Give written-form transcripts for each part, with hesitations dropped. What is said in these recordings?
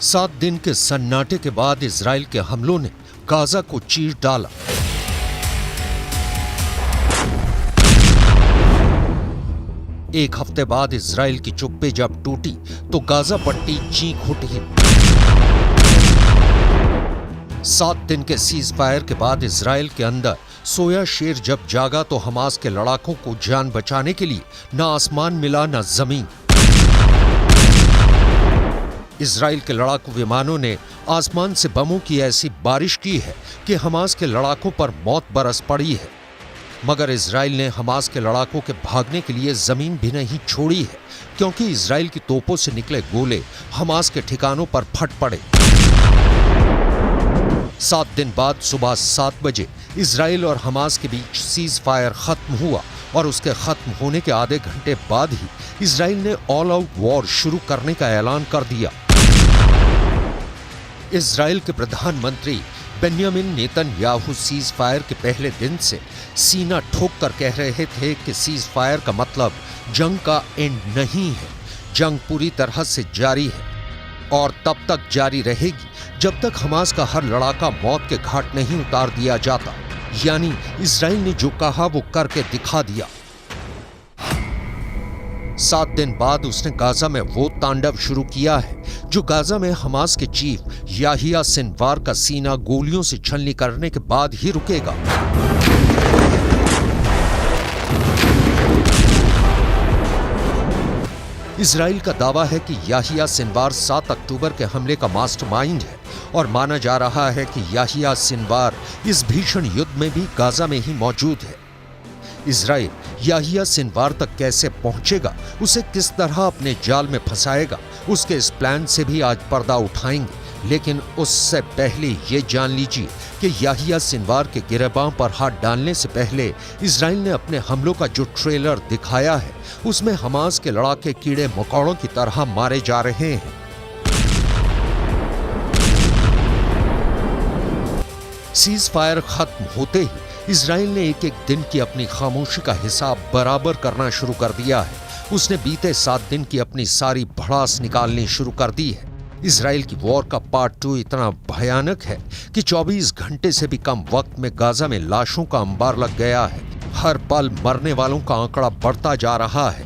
7 दिन के सन्नाटे के बाद इजराइल के हमलों ने गाजा को चीर डाला। एक हफ्ते बाद इजराइल की चुप्पी जब टूटी तो गाजा पट्टी चीख उठी। 7 दिन के सीज फायर के बाद इजराइल के अंदर सोया शेर जब जागा तो हमास के लड़ाकों को जान बचाने के लिए न आसमान मिला न जमीन। इजराइल के लड़ाकू विमानों ने आसमान से बमों की ऐसी बारिश की है कि हमास के लड़ाकों पर मौत बरस पड़ी है। मगर इजराइल ने हमास के लड़ाकों के भागने के लिए जमीन भी नहीं छोड़ी है, क्योंकि इजराइल की तोपों से निकले गोले हमास के ठिकानों पर फट पड़े। 7 दिन बाद सुबह 7 बजे इजराइल और हमास के बीच सीज फायर खत्म हुआ और उसके खत्म होने के आधे घंटे बाद ही इजराइल ने ऑल आउट वॉर शुरू करने का ऐलान कर दिया। इजराइल के प्रधानमंत्री बेन्यामिन नेतन्याहू सीज फायर के पहले दिन से सीना ठोक कर कह रहे थे कि सीज फायर का मतलब जंग का एंड नहीं है, जंग पूरी तरह से जारी है और तब तक जारी रहेगी जब तक हमास का हर लड़ाका मौत के घाट नहीं उतार दिया जाता। यानी इजराइल ने जो कहा वो करके दिखा दिया। 7 दिन बाद उसने गाजा में वो तांडव शुरू किया है जो गाजा में हमास के चीफ याहिया सिनवार का सीना गोलियों से छलनी करने के बाद ही रुकेगा। इजराइल का दावा है कि याहिया सिनवार 7 अक्टूबर के हमले का मास्टरमाइंड है और माना जा रहा है कि याहिया सिनवार इस भीषण युद्ध में भी गाजा में ही मौजूद है। इजराइल याहिया सिनवार तक कैसे पहुंचेगा, उसे किस तरह अपने जाल में फंसाएगा, उसके इस प्लान से भी आज पर्दा उठाएंगे। लेकिन उससे पहले ये जान लीजिए कि याहिया सिनवार के गिरबां पर हाथ डालने से पहले इजराइल ने अपने हमलों का जो ट्रेलर दिखाया है उसमें हमास के लड़ाके कीड़े मकोड़ों की तरह मारे जा रहे हैं। सीज फायर खत्म होते ही इजराइल ने एक एक दिन की अपनी खामोशी का हिसाब बराबर करना शुरू कर दिया है। उसने बीते 7 दिन की अपनी सारी भड़ास निकालनी शुरू कर दी है। इजराइल की वॉर का पार्ट 2 इतना भयानक है कि 24 घंटे से भी कम वक्त में गाजा में लाशों का अंबार लग गया है। हर पल मरने वालों का आंकड़ा बढ़ता जा रहा है।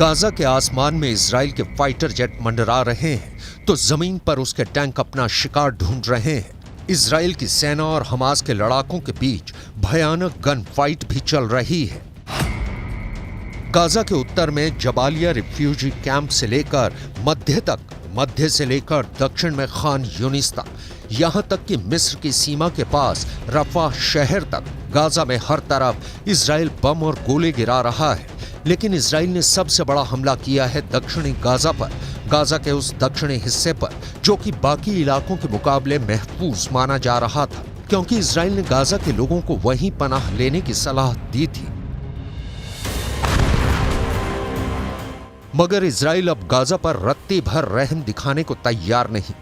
गाजा के आसमान में इजराइल के फाइटर जेट मंडरा रहे हैं तो जमीन पर उसके टैंक अपना शिकार ढूंढ रहे हैं। इजराइल की सेना और हमास के लड़ाकों के बीच भयानक गन फाइट भी चल रही है। गाजा के उत्तर में जबालिया रिफ्यूजी कैंप से लेकर मध्य तक, मध्य से लेकर दक्षिण में खान यूनिस तक, यहां तक कि मिस्र की सीमा के पास रफा शहर तक गाजा में हर तरफ इजराइल बम और गोले गिरा रहा है। लेकिन इजराइल ने सबसे बड़ा हमला किया है दक्षिणी गाजा पर, गाजा के उस दक्षिणी हिस्से पर जो कि बाकी इलाकों के मुकाबले महफूज माना जा रहा था, क्योंकि इजराइल ने गाजा के लोगों को वहीं पनाह लेने की सलाह दी थी। मगर इजराइल अब गाजा पर रत्ती भर रहम दिखाने को तैयार नहीं।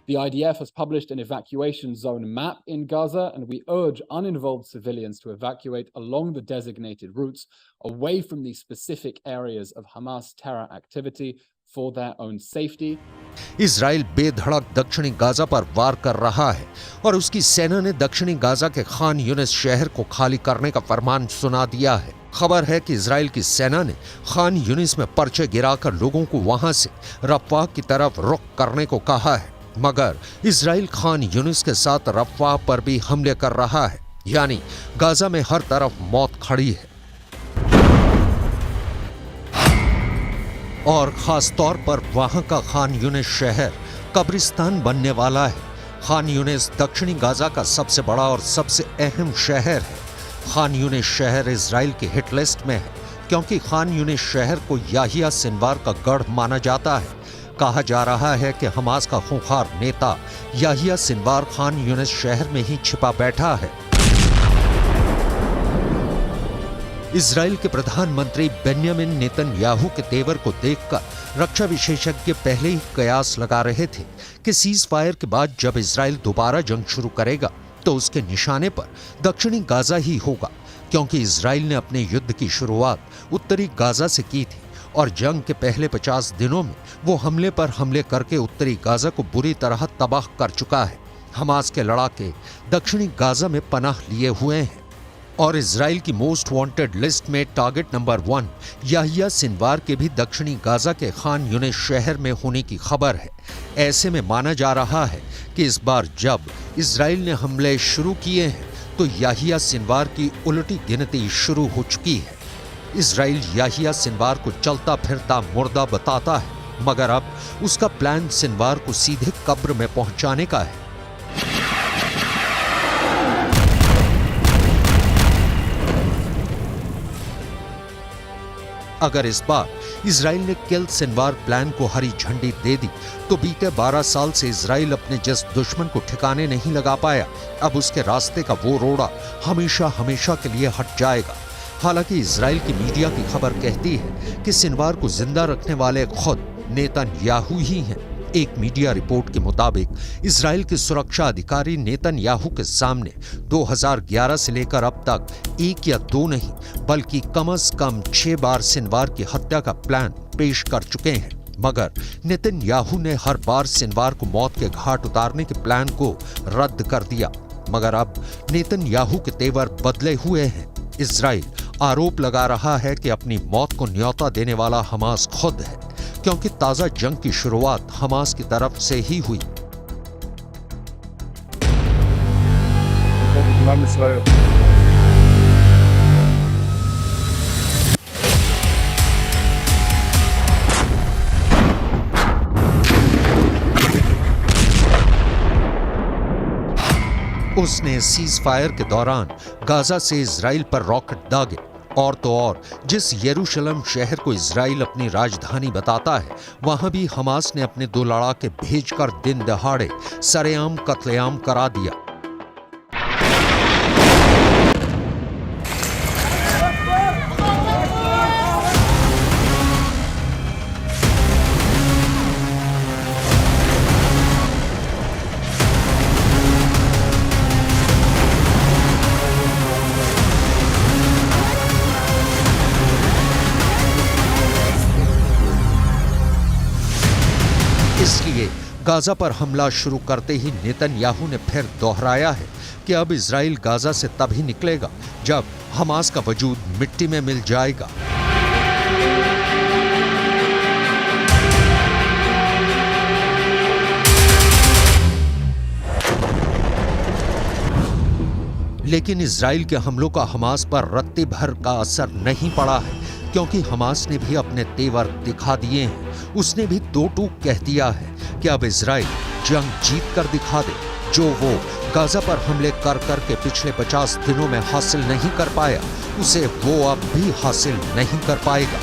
The IDF has published an evacuation zone map in Gaza, and we urge uninvolved civilians to evacuate along the designated routes away from the specific areas of Hamas terror activity for their own safety. Israel बेधड़क दक्षिणी Gaza पर वार कर रहा है और उसकी सेना ने दक्षिणी गाजा के खान यूनिस शहर को खाली करने का फरमान सुना दिया है। खबर है कि इजराइल की सेना ने खान यूनिस में पर्चे गिराकर लोगों को वहां से रफ़ाह की तरफ रुख करने को कहा है। मगर इजराइल खान यूनिस के साथ रफ़ाह पर भी हमले कर रहा है, यानी गाजा में हर तरफ मौत खड़ी है। और खास तौर पर वहां का खान यूनिस शहर कब्रिस्तान बनने वाला है। खान यूनिस दक्षिणी गाजा का सबसे बड़ा और सबसे अहम शहर है। खान यूनिस शहर इजराइल की हिट लिस्ट में है, क्योंकि खान यूनिस शहर को याहिया सिनवार का गढ़ माना जाता है। कहा जा रहा है कि हमास का खूंखार नेता याहिया सिनवार खान यूनिस शहर में ही छिपा बैठा है। इजराइल के प्रधानमंत्री बेन्यामिन नेतन्याहू के तेवर को देखकर रक्षा विशेषज्ञ पहले ही कयास लगा रहे थे कि सीज फायर के बाद जब इजराइल दोबारा जंग शुरू करेगा तो उसके निशाने पर दक्षिणी गाजा ही होगा, क्योंकि इजराइल ने अपने युद्ध की शुरुआत उत्तरी गाजा से की थी और जंग के पहले 50 दिनों में वो हमले पर हमले करके उत्तरी गाजा को बुरी तरह तबाह कर चुका है। हमास के लड़ाके दक्षिणी गाजा में पनाह लिए हुए हैं और इजराइल की मोस्ट वांटेड लिस्ट में टारगेट नंबर 1 याहिया सिनवार के भी दक्षिणी गाजा के खान यूनिस शहर में होने की खबर है। ऐसे में माना जा रहा है कि इस बार जब इजराइल ने हमले शुरू किए हैं तो याहिया सिनवार की उल्टी गिनती शुरू हो चुकी है। इजराइल याहिया सिनवार को चलता फिरता मुर्दा बताता है, मगर अब उसका प्लान सिनवार को सीधे कब्र में पहुंचाने का है। अगर इस बार इजराइल ने किल सिनवार प्लान को हरी झंडी दे दी तो बीते 12 साल से इजराइल अपने जिस दुश्मन को ठिकाने नहीं लगा पाया, अब उसके रास्ते का वो रोड़ा हमेशा हमेशा के लिए हट जाएगा। हालांकि इजराइल की मीडिया की खबर कहती है कि सिनवार को जिंदा रखने वाले खुद नेतन्याहू ही हैं। एक मीडिया रिपोर्ट के मुताबिक इजराइल के सुरक्षा अधिकारी नेतन्याहू के सामने 2011 से लेकर अब तक 1 या 2 नहीं बल्कि कम से कम 6 बार सिनवार की हत्या का प्लान पेश कर चुके हैं, मगर नेतन्याहू ने हर बार सिनवार को मौत के घाट उतारने के प्लान को रद्द कर दिया। मगर अब नेतन्याहू के तेवर बदले हुए हैं। इजराइल आरोप लगा रहा है कि अपनी मौत को न्योता देने वाला हमास खुद है, क्योंकि ताजा जंग की शुरुआत हमास की तरफ से ही हुई। उसने सीज फायर के दौरान गाजा से इजराइल पर रॉकेट दागे और तो और जिस यरूशलेम शहर को इजराइल अपनी राजधानी बताता है, वहां भी हमास ने अपने 2 लड़ाके भेजकर दिन दहाड़े सरेआम कत्लेआम करा दिया। इसलिए गाजा पर हमला शुरू करते ही नेतन्याहू ने फिर दोहराया है कि अब इजराइल गाजा से तभी निकलेगा जब हमास का वजूद मिट्टी में मिल जाएगा। लेकिन इजराइल के हमलों का हमास पर रत्ती भर का असर नहीं पड़ा है, क्योंकि हमास ने भी अपने तेवर दिखा दिए हैं। उसने भी 2 टूक कह दिया है कि अब इजराइल जंग जीत कर दिखा दे, जो वो गाजा पर हमले कर के पिछले 50 दिनों में हासिल नहीं कर पाया, उसे वो अब भी हासिल नहीं कर पाएगा।